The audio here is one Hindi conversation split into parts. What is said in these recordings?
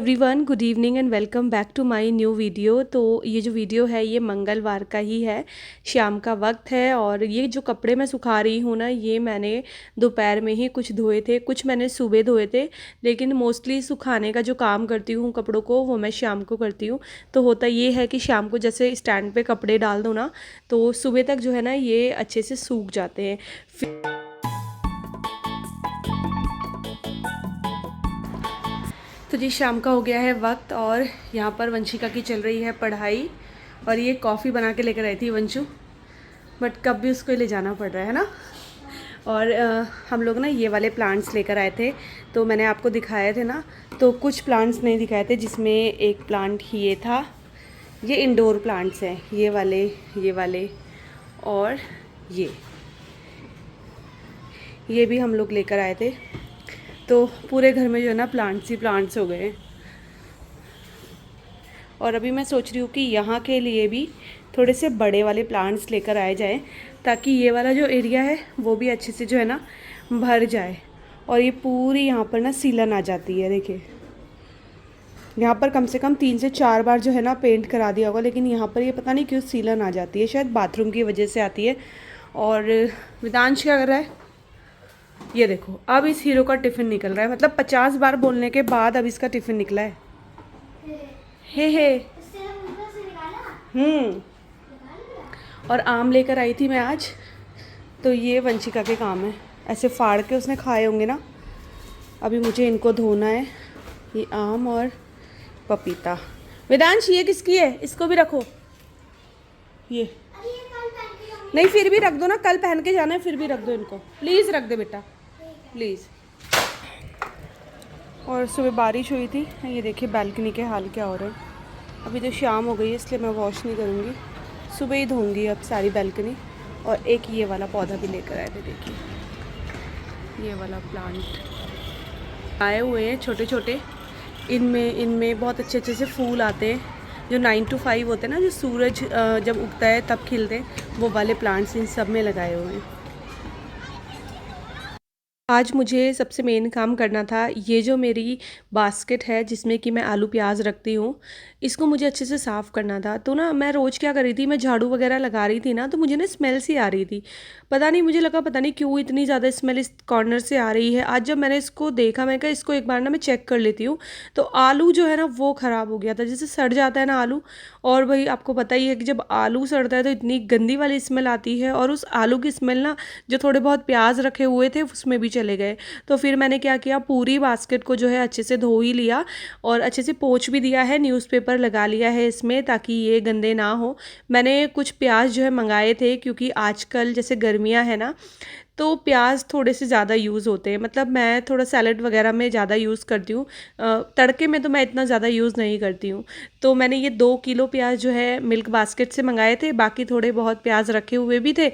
Everyone, good evening and welcome back to my new video. तो ये जो वीडियो है ये मंगलवार का ही है, शाम का वक्त है। और ये जो कपड़े मैं सुखा रही हूँ ना, ये मैंने दोपहर में ही कुछ धोए थे, कुछ मैंने सुबह धोए थे। लेकिन मोस्टली सुखाने का जो काम करती हूँ कपड़ों को, वो मैं शाम को करती हूँ। तो होता ये है कि शाम को जैसे स्टैंड पे कपड़े डाल दो ना, तो सुबह तक जो है ना ये अच्छे से सूख जाते हैं। तो जी शाम का हो गया है वक्त और यहाँ पर वंशिका की चल रही है पढ़ाई। और ये कॉफ़ी बना के लेकर आई थी वंशु, बट कब भी उसको ले जाना पड़ रहा है ना। और हम लोग ना ये वाले प्लांट्स लेकर आए थे, तो मैंने आपको दिखाए थे ना। तो कुछ प्लांट्स नहीं दिखाए थे, जिसमें एक प्लांट ये था। ये इंडोर प्लांट्स हैं, ये वाले और ये भी हम लोग लेकर आए थे। तो पूरे घर में जो है ना प्लांट्स ही प्लांट्स हो गए। और अभी मैं सोच रही हूँ कि यहाँ के लिए भी थोड़े से बड़े वाले प्लांट्स लेकर आए जाएँ, ताकि ये वाला जो एरिया है वो भी अच्छे से जो है ना भर जाए। और ये पूरी यहाँ पर ना सीलन आ जाती है। देखिए यहाँ पर कम से कम 3 से 4 बार जो है ना पेंट करा दिया होगा, लेकिन यहाँ पर ये पता नहीं क्यों सीलन आ जाती है, शायद बाथरूम की वजह से आती है। और वेदांश क्या कर रहा है, ये देखो अब इस हीरो का टिफ़िन निकल रहा है। मतलब 50 बार बोलने के बाद अब इसका टिफ़िन निकला है। हे और आम लेकर आई थी मैं आज। तो ये वंशिका के काम है, ऐसे फाड़ के उसने खाए होंगे ना। अभी मुझे इनको धोना है, ये आम और पपीता। वेदांश ये किसकी है, इसको भी रखो। ये नहीं, फिर भी रख दो ना, कल पहन के जाना है, फिर भी रख दो इनको, प्लीज़ रख दे बेटा प्लीज़। और सुबह बारिश हुई थी, ये देखिए बालकनी के हाल क्या हो रहे हैं। अभी तो शाम हो गई है, इसलिए मैं वॉश नहीं करूँगी, सुबह ही धोऊंगी अब सारी बालकनी। और एक ये वाला पौधा भी लेकर आए थे, देखिए ये वाला प्लांट आए हुए हैं छोटे छोटे। इनमें बहुत अच्छे से फूल आते हैं, जो 9 to 5 होते हैं ना, जो सूरज जब उगता है तब खिलते हैं, वो वाले प्लांट्स इन सब में लगाए हुए हैं। आज मुझे सबसे मेन काम करना था, ये जो मेरी बास्केट है जिसमें कि मैं आलू प्याज रखती हूँ, इसको मुझे अच्छे से साफ़ करना था। तो ना मैं रोज़ क्या कर रही थी, मैं झाड़ू वगैरह लगा रही थी ना, तो मुझे ना स्मेल सी आ रही थी। पता नहीं, मुझे लगा पता नहीं क्यों इतनी ज़्यादा स्मेल इस कॉर्नर से आ रही है। आज जब मैंने इसको देखा, मैं कहा इसको एक बार ना मैं चेक कर लेती हूँ। तो आलू जो है ना वो ख़राब हो गया था, जैसे सड़ जाता है ना आलू। और भाई आपको पता ही है कि जब आलू सड़ता है तो इतनी गंदी वाली स्मेल आती है, और उस आलू की स्मेल ना जो थोड़े बहुत प्याज रखे हुए थे उसमें भी चले गए। तो फिर मैंने क्या किया, पूरी बास्केट को जो है अच्छे से धो ही लिया और अच्छे से पोंछ भी दिया है, न्यूज़पेपर लगा लिया है इसमें, ताकि ये गंदे ना हो। मैंने कुछ प्याज जो है मंगाए थे, क्योंकि आजकल जैसे गर्मियाँ है ना, तो प्याज थोड़े से ज़्यादा यूज़ होते हैं। मतलब मैं थोड़ा सैलड वगैरह में ज़्यादा यूज़ करती हूँ, तड़के में तो मैं इतना ज़्यादा यूज़ नहीं करती हूँ। तो मैंने ये 2 किलो प्याज जो है मिल्क बास्केट से मंगाए थे, बाकी थोड़े बहुत प्याज रखे हुए भी थे।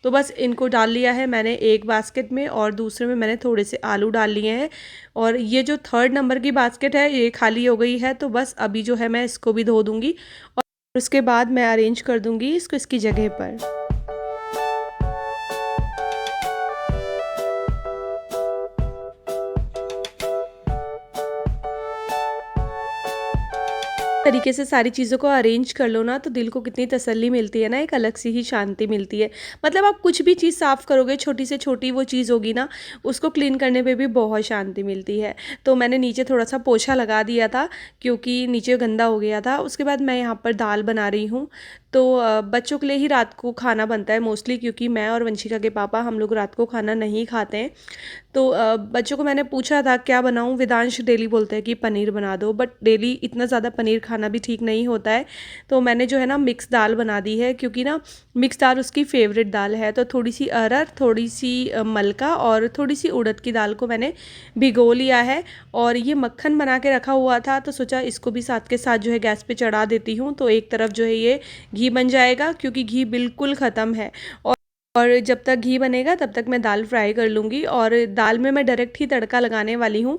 तो बस इनको डाल लिया है मैंने एक बास्केट में, और दूसरे में मैंने थोड़े से आलू डाल लिए हैं। और ये जो 3rd नंबर की बास्केट है ये खाली हो गई है, तो बस अभी जो है मैं इसको भी धो दूँगी और उसके बाद मैं अरेंज कर दूँगी इसको इसकी जगह पर। तरीके से सारी चीज़ों को अरेंज कर लो ना, तो दिल को कितनी तसल्ली मिलती है ना, एक अलग सी ही शांति मिलती है। मतलब आप कुछ भी चीज़ साफ़ करोगे, छोटी से छोटी वो चीज़ होगी ना, उसको क्लीन करने पे भी बहुत शांति मिलती है। तो मैंने नीचे थोड़ा सा पोछा लगा दिया था, क्योंकि नीचे गंदा हो गया था। उसके बाद मैं यहाँ पर दाल बना रही हूँ। तो बच्चों के लिए ही रात को खाना बनता है मोस्टली, क्योंकि मैं और वंशिका के पापा हम लोग रात को खाना नहीं खाते हैं। तो बच्चों को मैंने पूछा था क्या बनाऊं, वेदांश डेली बोलते हैं कि पनीर बना दो, बट डेली इतना ज़्यादा पनीर खाना भी ठीक नहीं होता है। तो मैंने जो है ना मिक्स दाल बना दी है, क्योंकि ना मिक्स दाल उसकी फेवरेट दाल है। तो थोड़ी सी अरहर, थोड़ी सी मलका और थोड़ी सी उड़द की दाल को मैंने भिगो लिया है। और ये मक्खन बना के रखा हुआ था, तो सोचा इसको भी साथ के साथ जो है गैस पे चढ़ा देती हूँ, तो एक तरफ जो है ये घी बन जाएगा, क्योंकि घी बिल्कुल ख़त्म है। और जब तक घी बनेगा तब तक मैं दाल फ्राई कर लूँगी। और दाल में मैं डायरेक्ट ही तड़का लगाने वाली हूँ।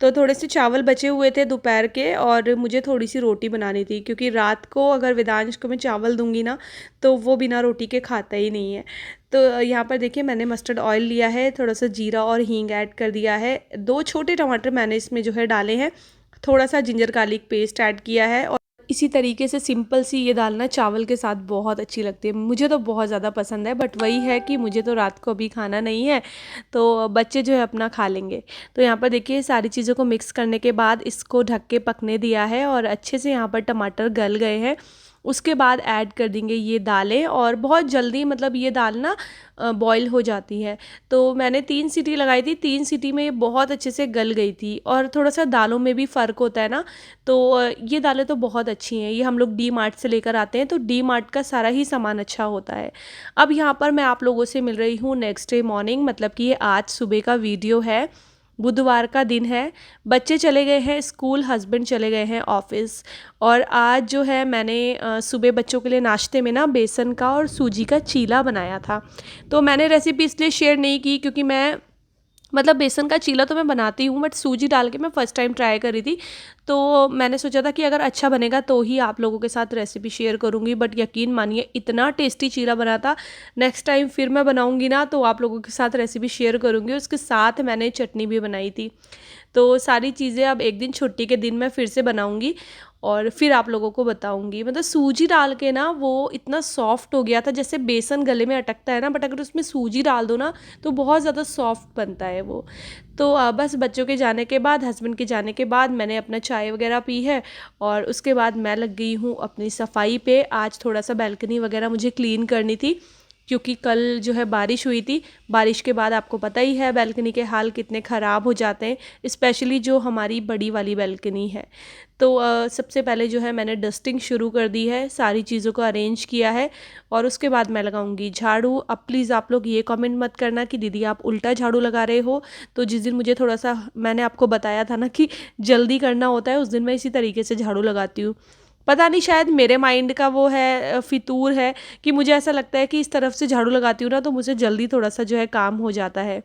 तो थोड़े से चावल बचे हुए थे दोपहर के, और मुझे थोड़ी सी रोटी बनानी थी, क्योंकि रात को अगर वेदांश को मैं चावल दूँगी ना, तो वो बिना रोटी के खाता ही नहीं है। तो यहाँ पर देखिए मैंने मस्टर्ड ऑयल लिया है, थोड़ा सा जीरा और हींग ऐड कर दिया है, 2 छोटे टमाटर मैंने इसमें जो है डाले हैं, थोड़ा सा जिंजर गार्लिक पेस्ट ऐड किया है। और इसी तरीके से सिंपल सी ये दाल ना चावल के साथ बहुत अच्छी लगती है, मुझे तो बहुत ज़्यादा पसंद है। बट वही है कि मुझे तो रात को अभी खाना नहीं है, तो बच्चे जो है अपना खा लेंगे। तो यहाँ पर देखिए सारी चीज़ों को मिक्स करने के बाद इसको ढक के पकने दिया है और अच्छे से यहाँ पर टमाटर गल गए हैं। उसके बाद ऐड कर देंगे ये दालें, और बहुत जल्दी मतलब ये दाल ना बॉईल हो जाती है। तो मैंने 3 सीटी लगाई थी, 3 सीटी में ये बहुत अच्छे से गल गई थी। और थोड़ा सा दालों में भी फ़र्क होता है ना, तो ये दालें तो बहुत अच्छी हैं। ये हम लोग डी मार्ट से लेकर आते हैं, तो डी मार्ट का सारा ही सामान अच्छा होता है। अब यहाँ पर मैं आप लोगों से मिल रही हूँ नेक्स्ट डे मॉर्निंग, मतलब कि ये आज सुबह का वीडियो है। बुधवार का दिन है, बच्चे चले गए हैं स्कूल, हस्बैंड चले गए हैं ऑफिस। और आज जो है मैंने सुबह बच्चों के लिए नाश्ते में ना बेसन का और सूजी का चीला बनाया था। तो मैंने रेसिपी इसलिए शेयर नहीं की क्योंकि मैं मतलब बेसन का चीला तो मैं बनाती हूँ, बट सूजी डाल के मैं फ़र्स्ट टाइम ट्राई करी थी। तो मैंने सोचा था कि अगर अच्छा बनेगा तो ही आप लोगों के साथ रेसिपी शेयर करूँगी। बट यकीन मानिए इतना टेस्टी चीला बना था। नेक्स्ट टाइम फिर मैं बनाऊँगी ना तो आप लोगों के साथ रेसिपी शेयर करूँगी। उसके साथ मैंने चटनी भी बनाई थी। तो सारी चीज़ें अब एक दिन छुट्टी के दिन मैं फिर से बनाऊँगी और फिर आप लोगों को बताऊँगी। मतलब सूजी डाल के ना वो इतना सॉफ्ट हो गया था, जैसे बेसन गले में अटकता है ना, बट अगर उसमें सूजी डाल दो ना तो बहुत ज़्यादा सॉफ्ट बनता है वो। तो बस बच्चों के जाने के बाद, हस्बैंड के जाने के बाद मैंने अपना चाय वगैरह पी है। और उसके बाद मैं लग गई हूँ अपनी सफाई पे। आज थोड़ा सा बैल्कनी वगैरह मुझे क्लीन करनी थी क्योंकि कल जो है बारिश हुई थी। बारिश के बाद आपको पता ही है बैल्कनी के हाल कितने ख़राब हो जाते हैं, स्पेशली जो हमारी बड़ी वाली बैल्कनी है। तो सबसे पहले जो है मैंने डस्टिंग शुरू कर दी है, सारी चीज़ों को अरेंज किया है। और उसके बाद मैं लगाऊंगी झाड़ू। अब प्लीज़ आप लोग ये कमेंट मत करना कि दीदी आप उल्टा झाड़ू लगा रहे हो। तो जिस दिन मुझे थोड़ा सा, मैंने आपको बताया था ना कि जल्दी करना होता है, उस दिन मैं इसी तरीके से झाड़ू लगाती हूँ। पता नहीं शायद मेरे माइंड का वो है फितूर है कि मुझे ऐसा लगता है कि इस तरफ से झाड़ू लगाती हूँ ना तो मुझे जल्दी थोड़ा सा जो है काम हो जाता है।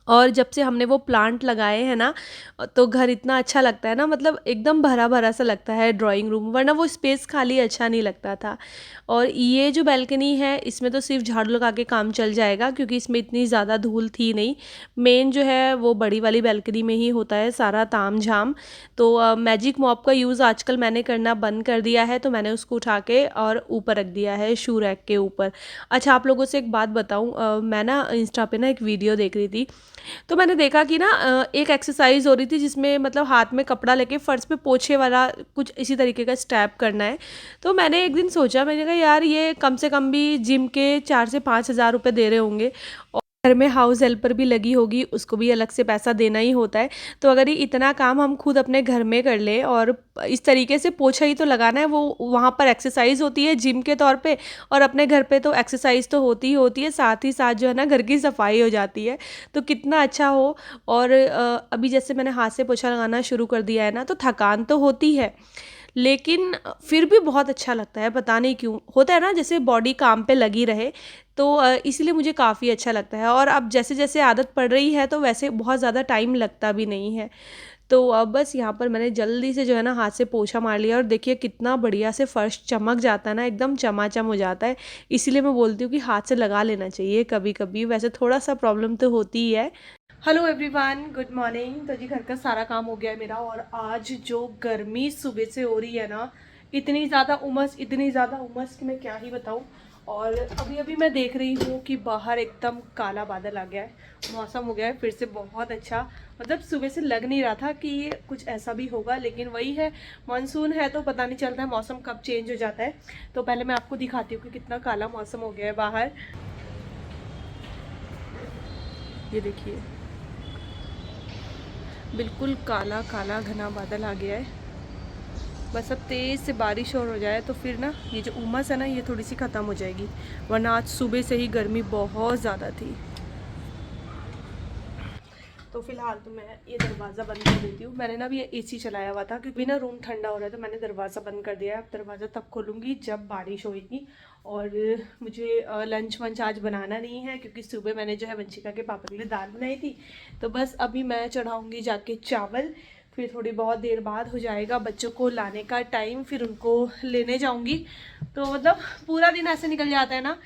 और जब से हमने वो प्लांट लगाए हैं ना, तो घर इतना अच्छा लगता है ना, मतलब एकदम भरा भरा सा लगता है ड्राइंग रूम, वरना वो स्पेस खाली अच्छा नहीं लगता था। और ये जो बैल्कनी है इसमें तो सिर्फ झाड़ू लगा के काम चल जाएगा क्योंकि इसमें इतनी ज़्यादा धूल थी नहीं। मेन जो है वो बड़ी वाली बैल्कनी में ही होता है सारा ताम झाम। तो मैजिक मॉप का यूज़ आजकल मैंने करना बंद कर दिया है, तो मैंने उसको उठा के और ऊपर रख दिया है शू रैक के ऊपर। अच्छा आप लोगों से एक बात बताऊँ, मैं ना इंस्टा पे ना एक वीडियो देख रही थी, तो मैंने देखा कि ना एक एक्सरसाइज हो रही थी जिसमें मतलब हाथ में कपड़ा लेके फर्श पे पोछे वाला कुछ इसी तरीके का स्टेप करना है। तो मैंने एक दिन सोचा, मैंने कहा यार ये कम से कम भी जिम के 4 से 5 हज़ार रुपये दे रहे होंगे, और घर में हाउस हेल्पर भी लगी होगी, उसको भी अलग से पैसा देना ही होता है। तो अगर ये इतना काम हम खुद अपने घर में कर लें, और इस तरीके से पोछा ही तो लगाना है, वो वहाँ पर एक्सरसाइज होती है जिम के तौर पे, और अपने घर पे तो एक्सरसाइज तो होती ही होती है, साथ ही साथ जो है ना घर की सफाई हो जाती है। तो कितना अच्छा हो। और अभी जैसे मैंने हाथ से पोछा लगाना शुरू कर दिया है ना, तो थकान तो होती है लेकिन फिर भी बहुत अच्छा लगता है, पता नहीं क्यों होता है ना, जैसे बॉडी काम पे लगी रहे। तो इसीलिए मुझे काफ़ी अच्छा लगता है। और अब जैसे जैसे आदत पड़ रही है तो वैसे बहुत ज़्यादा टाइम लगता भी नहीं है। तो अब बस यहाँ पर मैंने जल्दी से जो है ना हाथ से पोछा मार लिया, और देखिए कितना बढ़िया से फर्श चमक जाता है ना, एकदम चमाचम हो जाता है। इसीलिए मैं बोलती हूँ कि हाथ से लगा लेना चाहिए कभी कभी, वैसे थोड़ा सा प्रॉब्लम तो होती ही है। Hello everyone, good morning. तो जी घर का सारा काम हो गया है मेरा, और आज जो गर्मी सुबह से हो रही है ना, इतनी ज़्यादा उमस, इतनी ज़्यादा उमस कि मैं क्या ही बताऊँ। और अभी अभी मैं देख रही हूँ कि बाहर एकदम काला बादल आ गया है, मौसम हो गया है फिर से बहुत अच्छा। मतलब सुबह से लग नहीं रहा था कि ये कुछ ऐसा भी होगा, लेकिन वही है, मानसून है तो पता नहीं चलता है मौसम कब चेंज हो जाता है। तो पहले मैं आपको दिखाती हूँ कि कितना काला मौसम हो गया है बाहर। ये देखिए बिल्कुल काला काला घना बादल आ गया है। बस अब तेज़ से बारिश और हो जाए तो फिर ना ये जो उमस है ना ये थोड़ी सी ख़त्म हो जाएगी, वरना आज सुबह से ही गर्मी बहुत ज़्यादा थी। तो फिलहाल तो मैं ये दरवाज़ा बंद कर देती हूँ। मैंने ना अभी ये एसी चलाया हुआ था क्योंकि ना रूम ठंडा हो रहा है, तो मैंने दरवाज़ा बंद कर दिया है। अब दरवाज़ा तब खोलूँगी जब बारिश होगी। और मुझे लंच वंच आज बनाना नहीं है क्योंकि सुबह मैंने जो है वंशिका के पापा के लिए दाल बनाई थी। तो बस अभी मैं चढ़ाऊँगी जाके चावल, फिर थोड़ी बहुत देर बाद हो जाएगा बच्चों को लाने का टाइम, फिर उनको लेने जाऊंगी। तो मतलब पूरा दिन ऐसे निकल जाता है ना,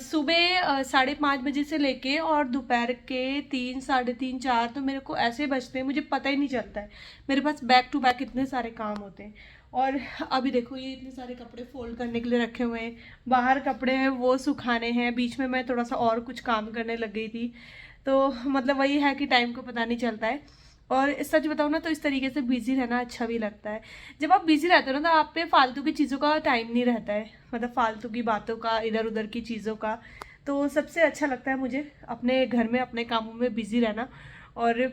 सुबह 5:30 बजे से लेके और दोपहर के 3, साढ़े 3, 4 तो मेरे को ऐसे बजते हैं, मुझे पता ही नहीं चलता है। मेरे पास बैक टू बैक इतने सारे काम होते हैं। और अभी देखो ये इतने सारे कपड़े फोल्ड करने के लिए रखे हुए हैं, बाहर कपड़े हैं वो सुखाने हैं, बीच में मैं थोड़ा सा और कुछ काम करने लग गई थी। तो मतलब वही है कि टाइम को पता नहीं चलता है। और सच बताऊँ ना तो इस तरीके से बिजी रहना अच्छा भी लगता है। जब आप बिजी रहते हो ना तो आप पे फालतू की चीज़ों का टाइम नहीं रहता है, मतलब फालतू की बातों का, इधर उधर की चीज़ों का। तो सबसे अच्छा लगता है मुझे अपने घर में अपने कामों में बिजी रहना। और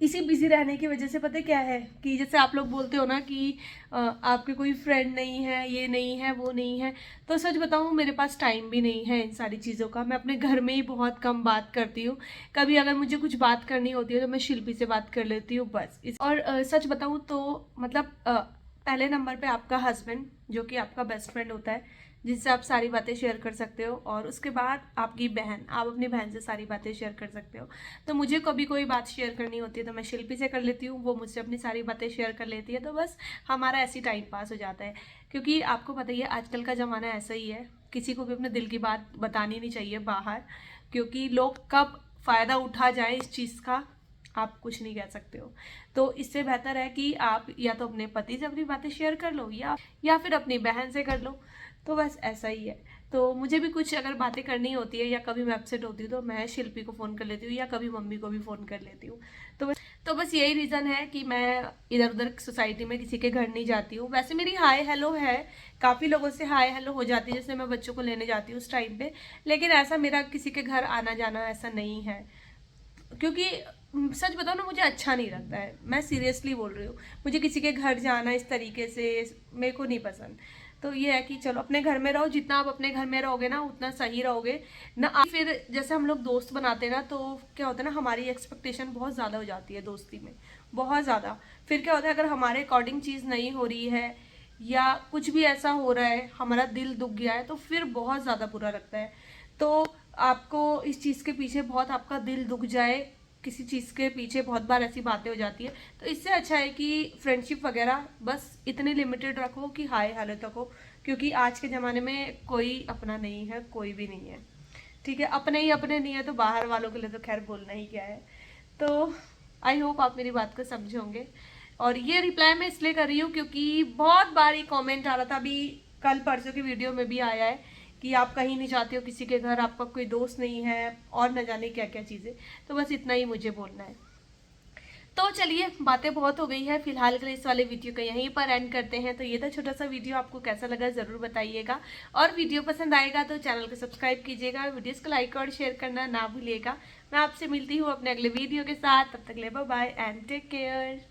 इसी बिजी रहने की वजह से पता है क्या है कि जैसे आप लोग बोलते हो ना कि आपके कोई फ्रेंड नहीं है, ये नहीं है, वो नहीं है। तो सच बताऊँ मेरे पास टाइम भी नहीं है इन सारी चीज़ों का। मैं अपने घर में ही बहुत कम बात करती हूँ। कभी अगर मुझे कुछ बात करनी होती है तो मैं शिल्पी से बात कर लेती हूँ बस। और सच बताऊँ तो मतलब पहले नंबर पे आपका हस्बैंड, जो कि आपका बेस्ट फ्रेंड होता है, जिससे आप सारी बातें शेयर कर सकते हो। और उसके बाद आपकी बहन, आप अपनी बहन से सारी बातें शेयर कर सकते हो। तो मुझे कभी कोई बात शेयर करनी होती है तो मैं शिल्पी से कर लेती हूँ, वो मुझसे अपनी सारी बातें शेयर कर लेती है। तो बस हमारा ऐसी टाइम पास हो जाता है। क्योंकि आपको पता ही है आजकल का ज़माना ऐसा ही है, किसी को भी अपने दिल की बात बतानी नहीं चाहिए बाहर, क्योंकि लोग कब फ़ायदा उठा जाए इस चीज़ का आप कुछ नहीं कह सकते हो। तो इससे बेहतर है कि आप या तो अपने पति से अपनी बातें शेयर कर लो या फिर अपनी बहन से कर लो। तो बस ऐसा ही है। तो मुझे भी कुछ अगर बातें करनी होती है या कभी मैं अपसेट होती हूँ तो मैं शिल्पी को फ़ोन कर लेती हूँ या कभी मम्मी को भी फ़ोन कर लेती हूँ। तो बस यही रीज़न है कि मैं इधर उधर सोसाइटी में किसी के घर नहीं जाती हूँ। वैसे मेरी हाय हेलो है, काफ़ी लोगों से हाय हेलो हो जाती है जैसे मैं बच्चों को लेने जाती हूँ उस टाइम पे। लेकिन ऐसा मेरा किसी के घर आना जाना ऐसा नहीं है, क्योंकि सच बताओ ना मुझे अच्छा नहीं लगता है, मैं सीरियसली बोल रही हूँ। मुझे किसी के घर जाना इस तरीके से मेरे को नहीं पसंद। तो ये है कि चलो अपने घर में रहो, जितना आप अपने घर में रहोगे ना उतना सही रहोगे ना। फिर जैसे हम लोग दोस्त बनाते हैं ना तो क्या होता है ना, हमारी एक्सपेक्टेशन बहुत ज़्यादा हो जाती है दोस्ती में, बहुत ज़्यादा। फिर क्या होता है अगर हमारे अकॉर्डिंग चीज़ नहीं हो रही है या कुछ भी ऐसा हो रहा है, हमारा दिल दुख गया है, तो फिर बहुत ज़्यादा बुरा लगता है। तो आपको इस चीज़ के पीछे बहुत आपका दिल दुख जाए, किसी चीज़ के पीछे बहुत बार ऐसी बातें हो जाती है, तो इससे अच्छा है कि फ्रेंडशिप वगैरह बस इतने लिमिटेड रखो कि हाय हेलो तक हो। क्योंकि आज के ज़माने में कोई अपना नहीं है, कोई भी नहीं है। ठीक है, अपने ही अपने नहीं है तो बाहर वालों के लिए तो खैर बोलना ही क्या है। तो आई होप आप मेरी बात को समझे होंगे। और ये रिप्लाई मैं इसलिए कर रही हूँ क्योंकि बहुत बार ये कमेंट आ रहा था, अभी कल परसों की वीडियो में भी आया है कि आप कहीं नहीं जाते हो किसी के घर, आपका कोई दोस्त नहीं है और न जाने क्या क्या चीज़ें। तो बस इतना ही मुझे बोलना है। तो चलिए बातें बहुत हो गई है, फिलहाल के लिए इस वाले वीडियो को यहीं पर एंड करते हैं। तो ये था छोटा सा वीडियो, आपको कैसा लगा ज़रूर बताइएगा। और वीडियो पसंद आएगा तो चैनल को सब्सक्राइब कीजिएगा, वीडियोस को लाइक और शेयर करना ना भूलिएगा। मैं आपसे मिलती हूँ अपने अगले वीडियो के साथ, तब तक ले bye bye and take care.